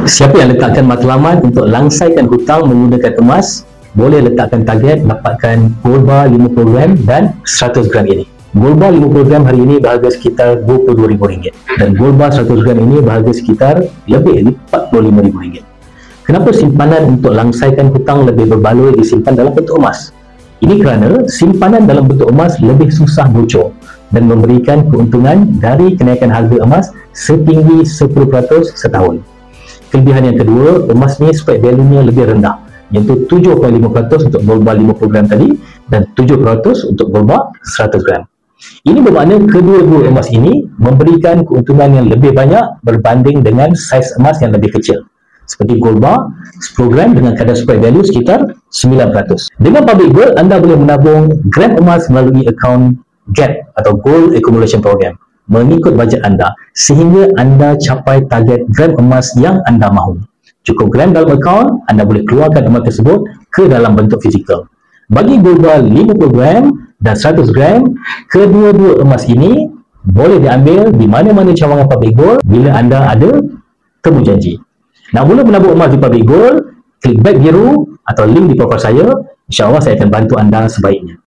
Siapa yang letakkan matlamat untuk langsaikan hutang menggunakan emas, boleh letakkan target dapatkan gold bar 50 gram dan 100 gram ini. Gold bar 50 gram hari ini berharga sekitar RM22,000 dan gold bar 100 gram ini berharga sekitar lebih RM45,000. Kenapa simpanan untuk langsaikan hutang lebih berbaloi disimpan dalam bentuk emas? Ini kerana simpanan dalam bentuk emas lebih susah bocor dan memberikan keuntungan dari kenaikan harga emas setinggi 10% setahun. Kelebihan yang kedua, emas ni spread value-nya lebih rendah, iaitu 7.5% untuk gold bar 50 gram tadi dan 7% untuk gold bar 100 gram. Ini bermakna kedua-dua emas ini memberikan keuntungan yang lebih banyak berbanding dengan saiz emas yang lebih kecil. Seperti gold bar 10 gram dengan kadar spread value sekitar 9%. Dengan Public Gold, anda boleh menabung gram emas melalui akaun GAP atau Gold Accumulation Program mengikut bajet anda sehingga anda capai target gram emas yang anda mahu. Cukup gram dalam akaun, anda boleh keluarkan emas tersebut ke dalam bentuk fizikal. Bagi gold bar 50 gram dan 100 gram, kedua-dua emas ini boleh diambil di mana-mana cawangan Public Gold bila anda ada temu janji. Nak mula menabung emas di Public Gold, klik back biru atau link di profil saya. InsyaAllah saya akan bantu anda sebaiknya.